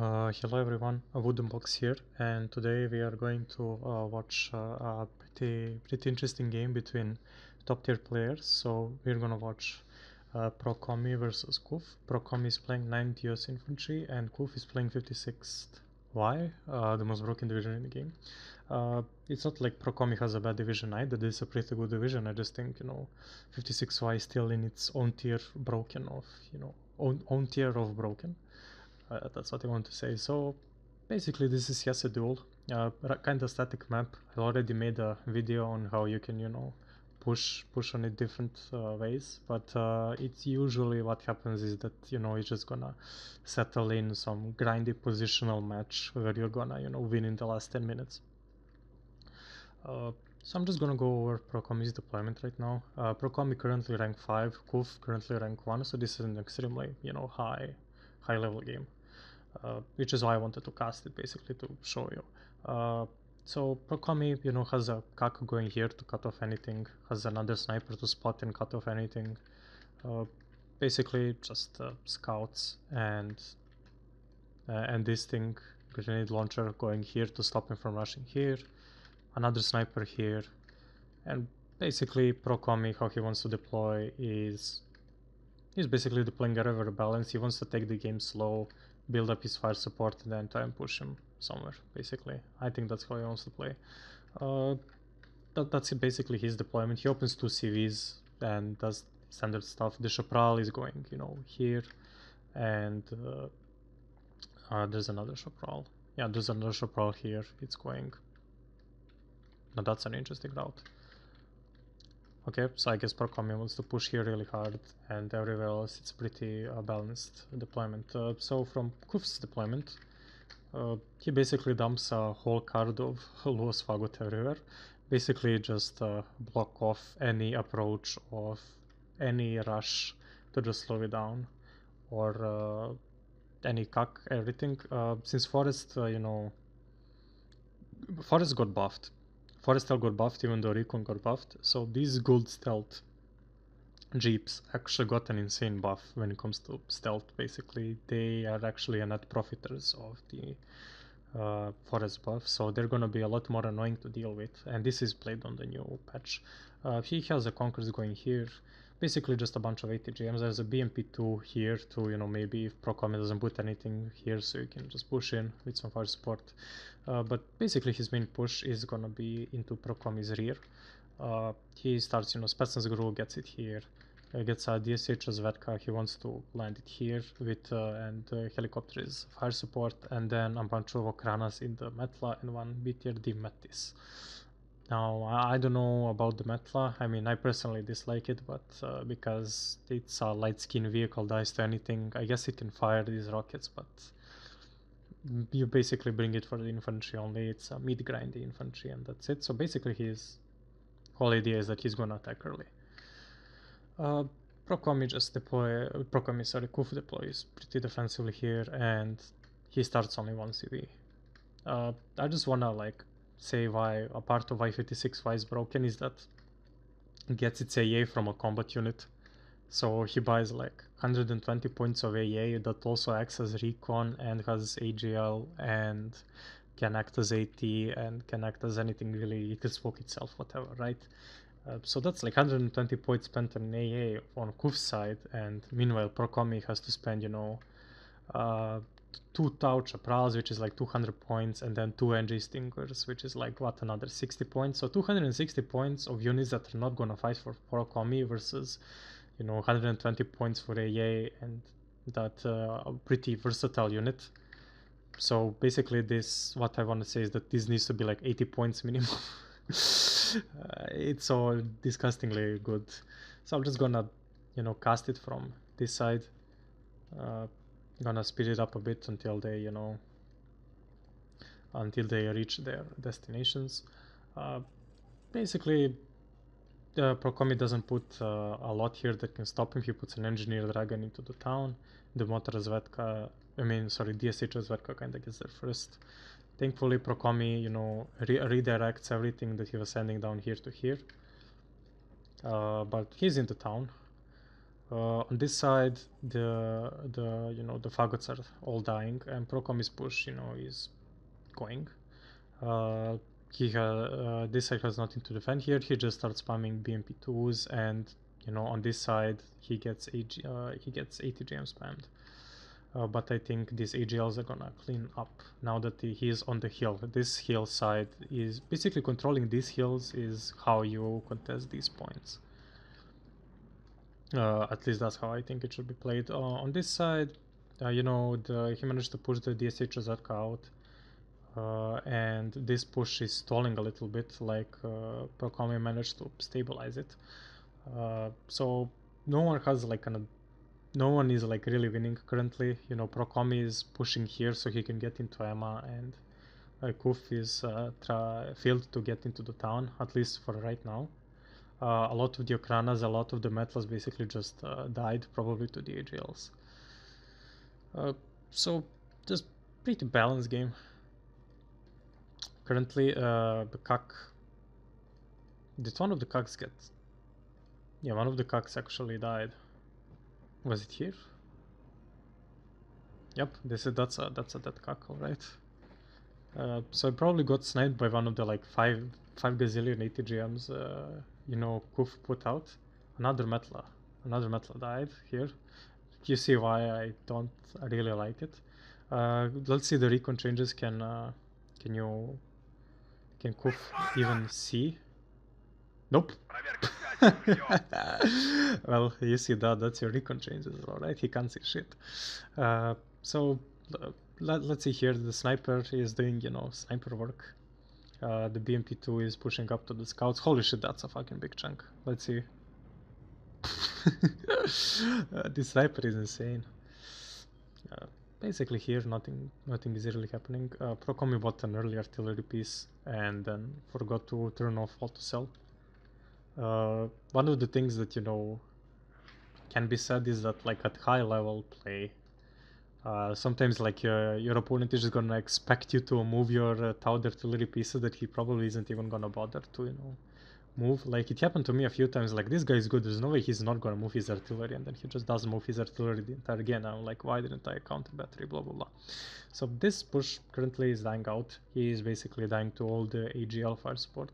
Hello everyone, a Wooden Box here, and today we are going to watch a pretty interesting game between top tier players. So we're gonna watch Procomi versus Kuf. Procomi is playing 9th US Infantry and Kuf is playing 56th Y, the most broken division in the game. It's not like Procomi has a bad division either. This is a pretty good division. I just think 56Y is still in its own tier broken of own tier of broken. That's what I want to say. So basically this is just a duel, kind of static map. I already made a video on how you can push on it different ways, but it's usually what happens is that you're just gonna settle in some grindy positional match where you're gonna win in the last 10 minutes. So I'm just gonna go over Procomi's deployment right now. Procomi currently rank 5, Kuf currently rank 1, so this is an extremely high level game. Which is why I wanted to cast it basically to show you. So Procomi, has a Kak going here to cut off anything, has another sniper to spot and cut off anything. Basically just scouts and this thing, grenade launcher going here to stop him from rushing here, another sniper here, and basically Procomi, how he wants to deploy is he's basically deploying a river balance. He wants to take the game slow, build up his fire support, and then try and push him somewhere, basically. I think that's how he wants to play. That's basically his deployment. He opens 2 CVs and does standard stuff. The Chaparral is going, here, and there's another Chaparral. Yeah, there's another Chaparral here. It's going. Now that's an interesting route. Okay, so I guess Procomi wants to push here really hard, and everywhere else it's pretty balanced deployment. So from Kuf's deployment, he basically dumps a whole card of Luos Fagot everywhere. Basically just block off any approach of any rush to just slow it down, or any cuck, everything. Since Forest, Forest got buffed. Forrestal got buffed even though Recon got buffed, so these gold stealth jeeps actually got an insane buff when it comes to stealth. Basically, they are actually net profiters of the forest buff, so they're gonna be a lot more annoying to deal with, and this is played on the new patch. He has a Conquerors going here, basically just a bunch of ATGMs. There's a BMP2 here to, maybe if Procomi doesn't put anything here, so you can just push in with some fire support. But basically his main push is gonna be into Procomi's rear. He starts, Spetsnaz Gru gets it here, gets a DSH Zvetka, he wants to land it here with and helicopters fire support, and then a bunch of Okranas in the Metla and one BTRD Metis. Now, I don't know about the Metla. I mean, I personally dislike it, but because it's a light skin vehicle, dies to anything, I guess it can fire these rockets, but you basically bring it for the infantry only. It's a mid-grindy infantry and that's it. So basically his whole idea is that he's gonna attack early. Procomi just Kuf deploys pretty defensively here, and he starts only 1 CV. I just wanna say why a part of Y56Y is broken is that it gets its AA from a combat unit. So he buys 120 points of AA that also acts as recon and has AGL and can act as AT and can act as anything really. It can smoke itself, whatever, right? So that's 120 points spent on AA on Kuf's side, and meanwhile Procomi has to spend 2 Tau Chaparrals, which is 200 points, and then 2 NG Stinkers, which is another 60 points. So 260 points of units that are not gonna fight for Procomi versus 120 points for AA and that a pretty versatile unit. So basically what I want to say is that this needs to be 80 points minimum. It's all disgustingly good. So I'm just gonna cast it from this side. Gonna speed it up a bit until they reach their destinations. Basically Procomi doesn't put a lot here that can stop him. He puts an engineer dragon into the town. The motor Zvetka, DSH Zvetka kinda gets there first. Thankfully Procomi redirects everything that he was sending down here to here. But he's in the town. On this side, the fagots are all dying, and Procommy's push, is going. This side has nothing to defend here. He just starts spamming BMP2s, and on this side he gets 80 GM spammed. But I think these AGLs are gonna clean up now that he is on the hill. This hill side is basically controlling these hills is how you contest these points. At least that's how I think it should be played. On this side, he managed to push the DSH Zarka out. And this push is stalling a little bit, like Procommy managed to stabilize it. So no one is like really winning currently. Procommy is pushing here so he can get into Emma, and Kuf is failed to get into the town, at least for right now. A lot of the Okranas, a lot of the Metlas basically just died, probably to the AGLs. So just pretty balanced game. Currently, the Kak. Did one of the Kaks get? Yeah, one of the Kaks actually died. Was it here? Yep, that's a dead Kak, alright. So I probably got sniped by one of the like five gazillion ATGMs. Kuf put out. Another Metla died here. You see why I don't really like it. Let's see the recon changes. Can Kuf even see? Nope. Well, you see that's your recon changes, alright? He can't see shit. So let's see here. The sniper is doing sniper work. The BMP2 is pushing up to the scouts. Holy shit, that's a fucking big chunk. Let's see. This sniper is insane. Basically here nothing is really happening. Procommy bought an early artillery piece and then forgot to turn off auto cell. One of the things that can be said is that like at high level play, sometimes like your opponent is just gonna expect you to move your towed artillery pieces that he probably isn't even gonna bother to move. Like it happened to me a few times. Like this guy is good, there's no way he's not gonna move his artillery, and then he just doesn't move his artillery the entire game. I'm like, why didn't I counter battery, blah blah blah. So this push currently is dying out. He is basically dying to all the AGL fire support.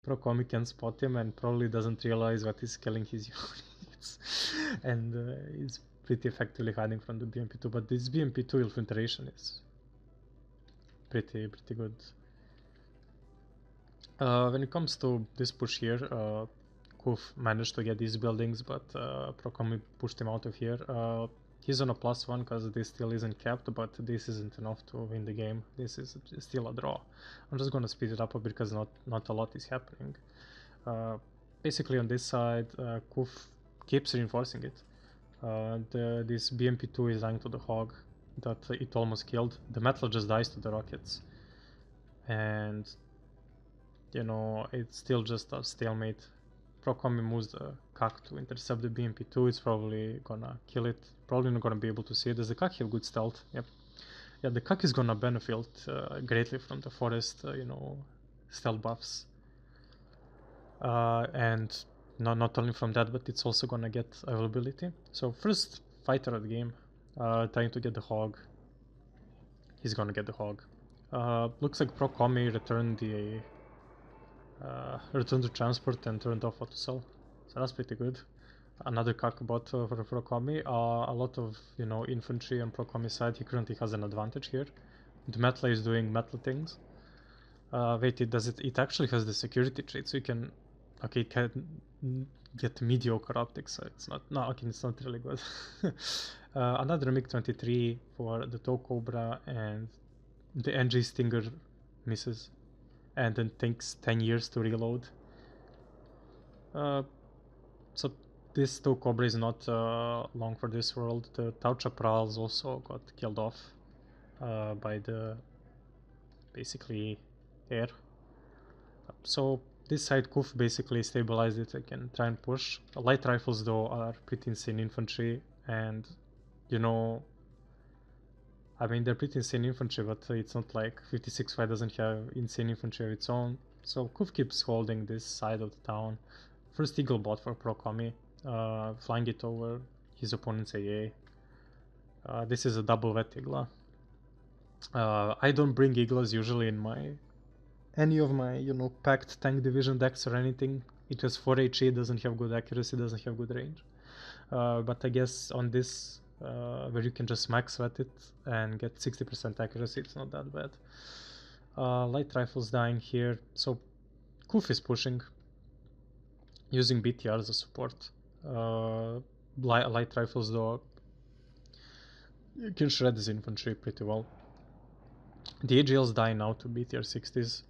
Procommy can spot him and probably doesn't realize what is killing his units, and is pretty effectively hiding from the BMP2. But this BMP2 infiltration is pretty good. When it comes to this push here, Kuf managed to get these buildings, but Procommy pushed him out of here. He's on a +1 because this still isn't capped, but this isn't enough to win the game. This is still a draw. I'm just gonna speed it up a bit because not a lot is happening. Basically on this side, Kuf keeps reinforcing it. This BMP2 is dying to the hog that it almost killed. The metal just dies to the rockets, and it's still just a stalemate. Procommy moves the Kak to intercept the BMP2. It's probably gonna kill it. Probably not gonna be able to see it. Does the Kak have good stealth? Yep. Yeah, the Kak is gonna benefit greatly from the forest, stealth buffs. And not only from that, but it's also gonna get availability. So first fighter of the game, trying to get the hog. He's gonna get the hog. Looks like Procommy returned the transport and turned off auto cell, so that's pretty good. Another Kak bot for Procommy. A lot of infantry on Procommy side. He currently has an advantage here. The Metla is doing metal things. Wait, it actually has the security trait, so you can it can get mediocre optics, so it's not really good. Another MiG-23 for the Tow Cobra, and the NG Stinger misses and then takes 10 years to reload. So this Tow Cobra is not long for this world. The Tau Chaparrals also got killed off by the basically air. So this side Kuf basically stabilized it. I can try and push. Light rifles though are pretty insane infantry, and you know, I mean, they're pretty insane infantry, but it's not like 56Y doesn't have insane infantry of its own. So Kuf keeps holding this side of the town. First Eagle bot for Procomi, flying it over his opponent's AA. This is a double vet Igla. I don't bring Iglas usually in any of my, you know, packed tank division decks or anything. It has 4 HE, doesn't have good accuracy, doesn't have good range. But I guess on this, where you can just max vet it and get 60% accuracy, it's not that bad. Light rifles dying here, so Kuf is pushing, using BTR as a support. Light rifles though, you can shred his infantry pretty well. The AGLs die now to BTR 60s.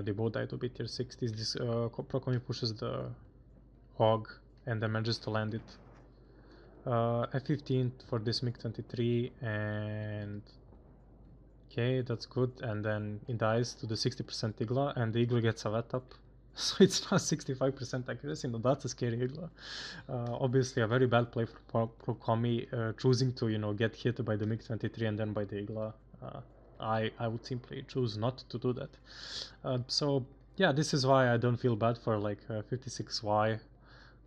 They both die to BTR 60s. This Procomi pushes the Hog and then manages to land it. F15 for this MiG-23, and okay, that's good. And then it dies to the 60% Igla, and the Igla gets a vet up. So it's now 65% accuracy. Now that's a scary Igla. Obviously a very bad play for Procomi, choosing to, you know, get hit by the MiG-23 and then by the Igla. I would simply choose not to do that. So yeah, this is why I don't feel bad for like 56Y.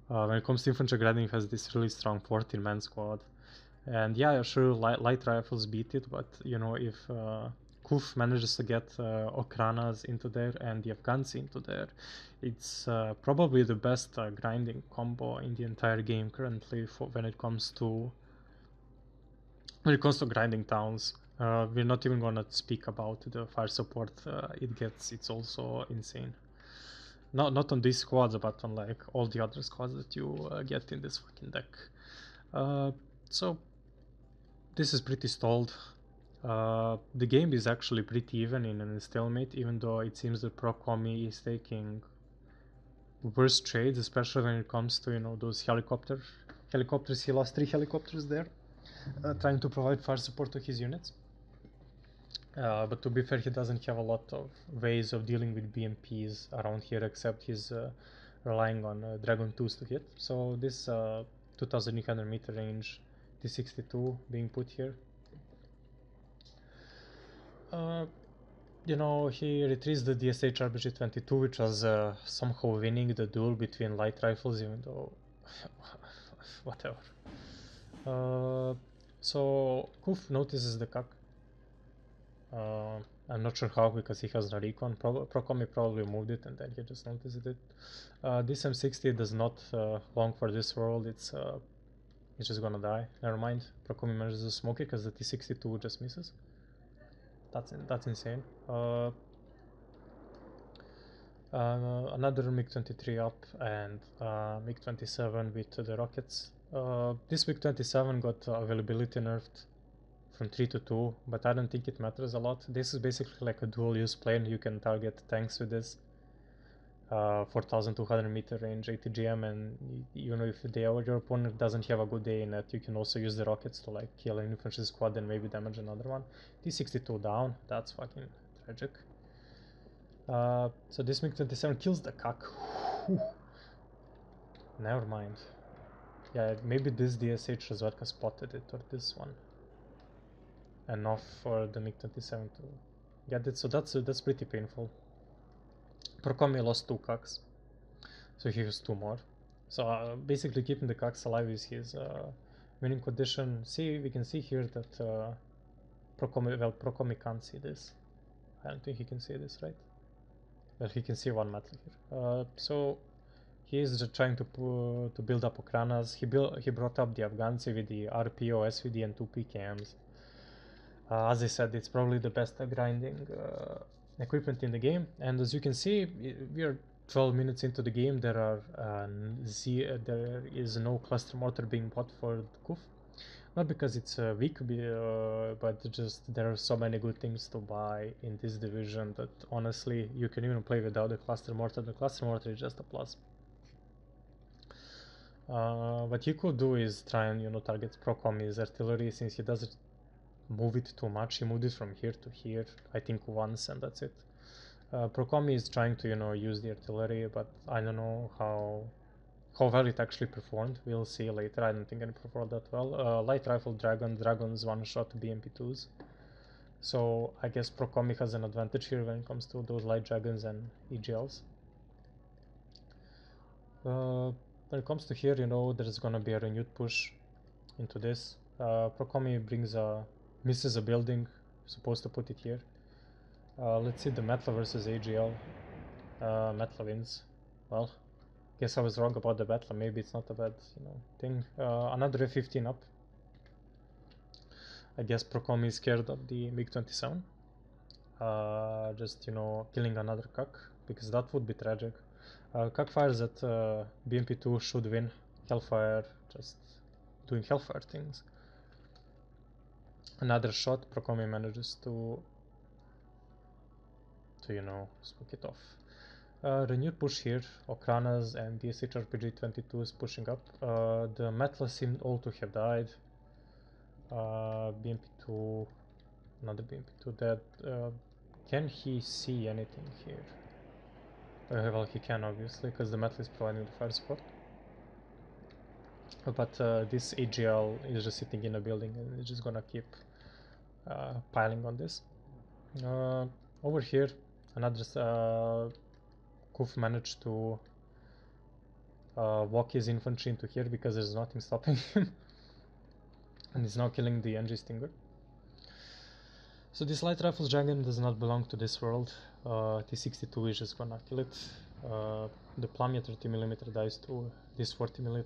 When it comes to infantry grinding, has this really strong 14-man squad. And yeah, sure, light rifles beat it, but you know, if Kuf manages to get Okranas into there and the Afghans into there, it's probably the best grinding combo in the entire game currently when it comes to grinding towns. We're not even gonna speak about the fire support it gets. It's also insane. Not on these squads, but on like all the other squads that you get in this fucking deck. So this is pretty stalled. The game is actually pretty even in a stalemate, even though it seems that Procomi is taking worse trades, especially when it comes to, you know, those helicopters. He lost 3 helicopters there, trying to provide fire support to his units. But to be fair, he doesn't have a lot of ways of dealing with BMPs around here, except he's relying on Dragon 2s to hit. So this 2800 meter range T62 being put here. You know, he retrieves the DSH RPG-22, which was somehow winning the duel between light rifles, even though whatever. So Kuf notices the CAC. I'm not sure how, because he has no recon. Procomi probably moved it and then he just noticed it. This M60 does not long for this world. It's just gonna die. Never mind. Procomi manages to smoke it because the T62 just misses. That's insane. Another MiG-23 up and MiG-27 with the rockets. This MiG-27 got availability nerfed from 3 to 2, but I don't think it matters a lot. This is basically like a dual use plane. You can target tanks with this. 4200 meter range ATGM, and you know, if your opponent doesn't have a good day in it, you can also use the rockets to like kill an infantry squad and maybe damage another one. T62 down, that's fucking tragic. So this MiG-27 kills the CAC. Never mind. Yeah, maybe this DSH Razvedka spotted it, or this one. Enough for the MiG-27 to get it, so that's pretty painful. Procomi lost 2 CACs, so he has 2 more. So basically keeping the CACs alive is his winning condition. See, we can see here that Procomi can't see this. I don't think he can see this, right? Well, he can see one metal here. So he is just trying to build up Okranas. He brought up the Afghans with the RPO, SVD, and 2 PKMs. As I said, it's probably the best grinding equipment in the game, and as you can see, we are 12 minutes into the game. There is no cluster mortar being bought for Kuf, not because it's weak, but just there are so many good things to buy in this division that honestly you can even play without the cluster mortar. The cluster mortar is just a plus. What you could do is try and, you know, target Procomi's artillery, since he doesn't move it too much. He moved it from here to here, I think once, and that's it. Procomi is trying to, you know, use the artillery, but I don't know how how well it actually performed, we'll see later. I don't think it performed that well. Light rifle dragons one-shot BMP2s. So I guess Procomic has an advantage here when it comes to those light dragons and EGLs. When it comes to here, you know, there's gonna be a renewed push into this. Procomi misses a building, supposed to put it here. Let's see the Metla versus AGL. Metla wins. Well, guess I was wrong about the Metla. Maybe it's not a bad, you know, thing. Another F-15 up. I guess Procomi is scared of the MiG-27. Just, you know, killing another CAC, because that would be tragic. CAC fires at BMP2 should win. Hellfire, just doing Hellfire things. Another shot, Procomi manages to you know, smoke it off. Renewed push here, Okranas and DSH RPG-22 is pushing up. The Metla seem all to have died. BMP2, another BMP2 dead. Can he see anything here? Well, he can obviously, because the Metla is providing the fire support. But this AGL is just sitting in a building and it's just gonna keep piling on this. Over here, another Kuf managed to walk his infantry into here because there's nothing stopping him. And he's now killing the NG Stinger. So this light rifles dragon does not belong to this world. T62 is just gonna kill it. The Plumia 30mm dies to this 40mm,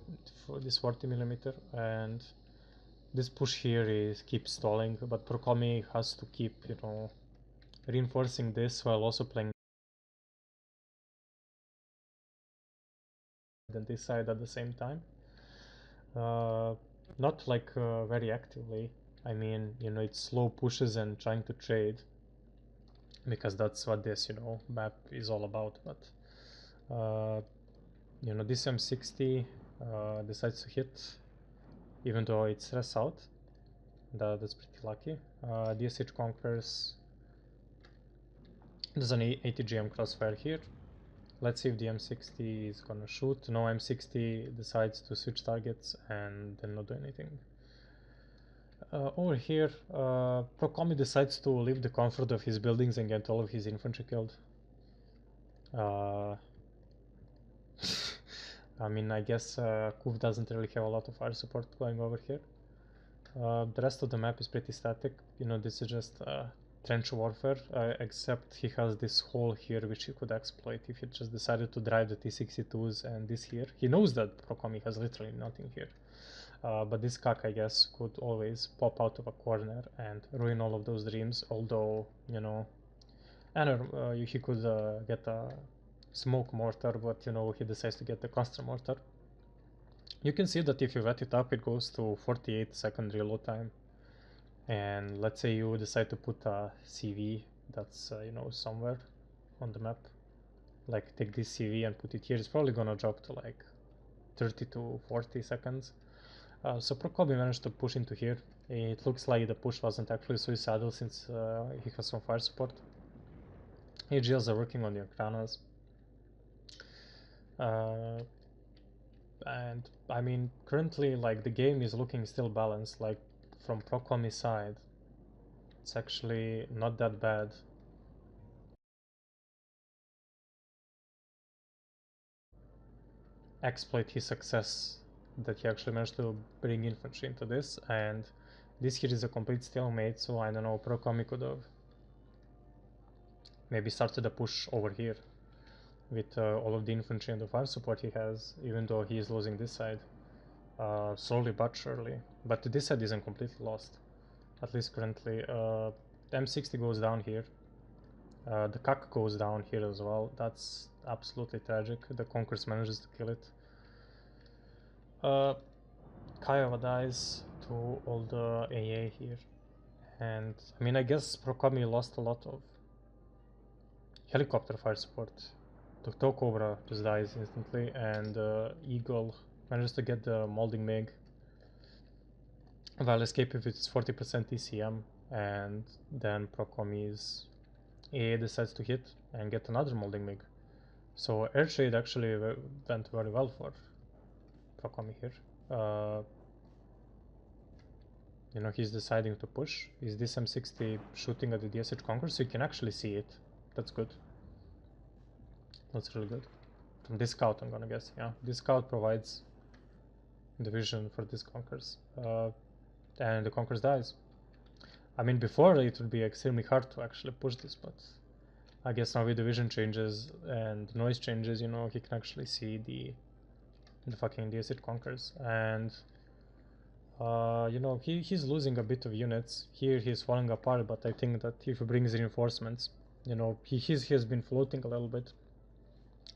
and this push here keeps stalling, but Procomi has to keep, you know, reinforcing this while also playing on this side at the same time. Not like very actively. I mean, you know, it's slow pushes and trying to trade, because that's what this, you know, map is all about. But you know, this M60 decides to hit, even though it's stress out. That's pretty lucky. DSH conquers. There's an ATGM crossfire here. Let's see if the M60 is gonna shoot. No, M60 decides to switch targets and then not do anything. Over here, Procomi decides to leave the comfort of his buildings and get all of his infantry killed. I mean, I guess Kuf doesn't really have a lot of fire support going over here. The rest of the map is pretty static. You know, this is just trench warfare, except he has this hole here which he could exploit if he just decided to drive the T62s and this here. He knows that Procomi has literally nothing here. But this CAC, I guess, could always pop out of a corner and ruin all of those dreams, although, you know, and he could get a smoke mortar, but, you know, he decides to get the cluster mortar. You can see that if you wet it up, it goes to 48-second reload time. And let's say you decide to put a CV that's, you know, somewhere on the map. Like, take this CV and put it here. It's probably gonna drop to like 30 to 40 seconds. So Procomi managed to push into here. It looks like the push wasn't actually suicidal since he has some fire support. AGLs are working on the Okranas. And I mean, currently, like, the game is looking still balanced. Like, from Procomi's side, it's actually not that bad. Exploit his success that he actually managed to bring infantry into this, and this here is a complete stalemate, so I don't know, Procomi could have maybe started a push over here with all of the infantry and the fire support he has, even though he is losing this side slowly but surely. But this side isn't completely lost, at least currently. The M60 goes down here. The CAC goes down here as well. That's absolutely tragic. The Conquerors manages to kill it. Kiowa dies to all the AA here. And I mean, I guess Procomi lost a lot of helicopter fire support. The Tow Cobra just dies instantly, and Eagle manages to get the molding MiG while escaping with its 40% ECM, and then Procomi's AA decides to hit and get another molding MiG. So air trade actually went very well for Procomi here. You know, he's deciding to push. Is this M60 shooting at the DSH conqueror? So you can actually see it. That's good. That's really good. From this scout, I'm gonna guess. Yeah, this scout provides the vision for these conquerors. And the conquerors dies. I mean, before it would be extremely hard to actually push this, but I guess now with the vision changes and noise changes, you know, he can actually see the fucking DSH conquerors. And you know, he's losing a bit of units. Here he's falling apart, but I think that if he brings reinforcements, you know, he has been floating a little bit.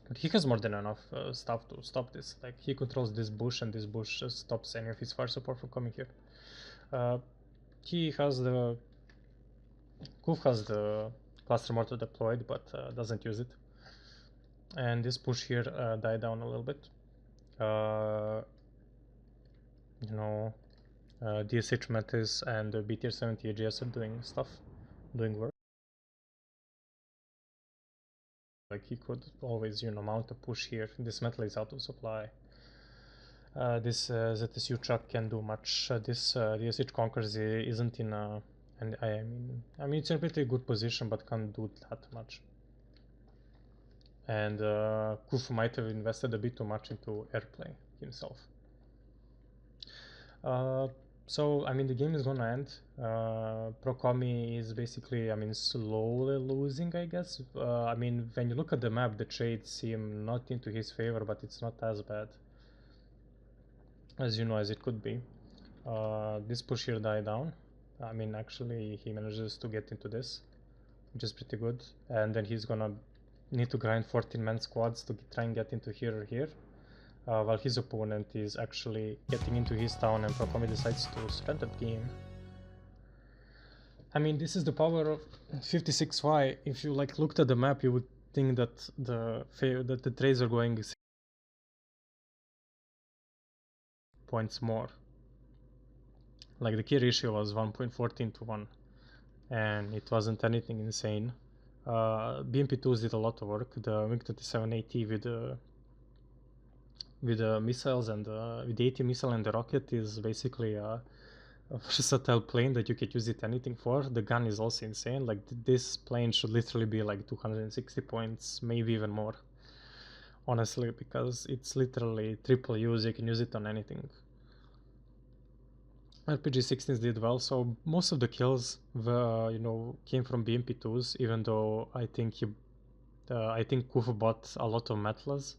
But he has more than enough stuff to stop this. Like, he controls this bush, and this bush just stops any of his fire support from coming here. He has the... Kuf has the cluster mortar deployed, but doesn't use it. And this push here died down a little bit. You know, DSH Metis and BTR 70 AGS are doing stuff, doing work. Like, he could always, you know, mount a push here. This metal is out of supply. This ZSU truck can do much. This DSH Conquerors isn't in a... And I mean, it's in a pretty good position, but can't do that much. And Kufu might have invested a bit too much into airplay himself. So, I mean, the game is gonna end. Procomi is basically, I mean, slowly losing, I guess. I mean, when you look at the map, the trades seem not into his favor, but it's not as bad as, you know, as it could be. This push here died down. I mean, actually, he manages to get into this, which is pretty good. And then he's gonna need to grind 14-man squads to try and get into here or here. While his opponent is actually getting into his town, and Procomi decides to spend that game. I mean, this is the power of 56Y. If you like looked at the map, you would think that the trades are going points more. Like, the key ratio was 1.14 to 1, and it wasn't anything insane. BMP2s did a lot of work. The MiG-27AT with the missiles and with the AT missile and the rocket is basically a versatile plane that you could use it anything for. The gun is also insane. Like, this plane should literally be like 260 points, maybe even more, honestly, because it's literally triple use. You can use it on anything. RPG-16s did well, so most of the kills were, you know, came from BMP2s, even though I think Kufu bought a lot of Metlas.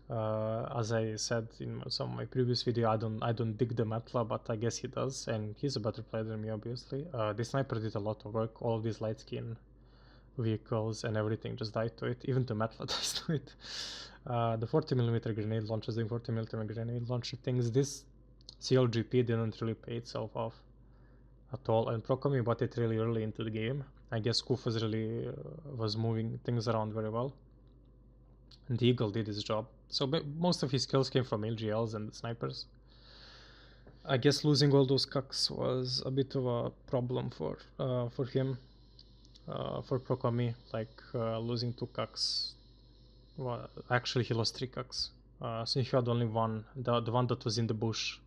As I said in some of my previous video, I don't dig the Metla, but I guess he does, and he's a better player than me, obviously. The sniper did a lot of work. All of these light skin vehicles and everything just died to it. Even the Metla dies to it. The 40mm grenade launchers doing 40mm grenade launcher things. This CLGP didn't really pay itself off at all, and Procomi bought it really early into the game. I guess Kuf was moving things around very well, and the Eagle did his job. So most of his kills came from LGLs and the snipers. I guess losing all those cucks was a bit of a problem for him, for Procomi. Like, losing 2 cucks. Well, actually he lost 3 cucks. So he had only one, the one that was in the bush.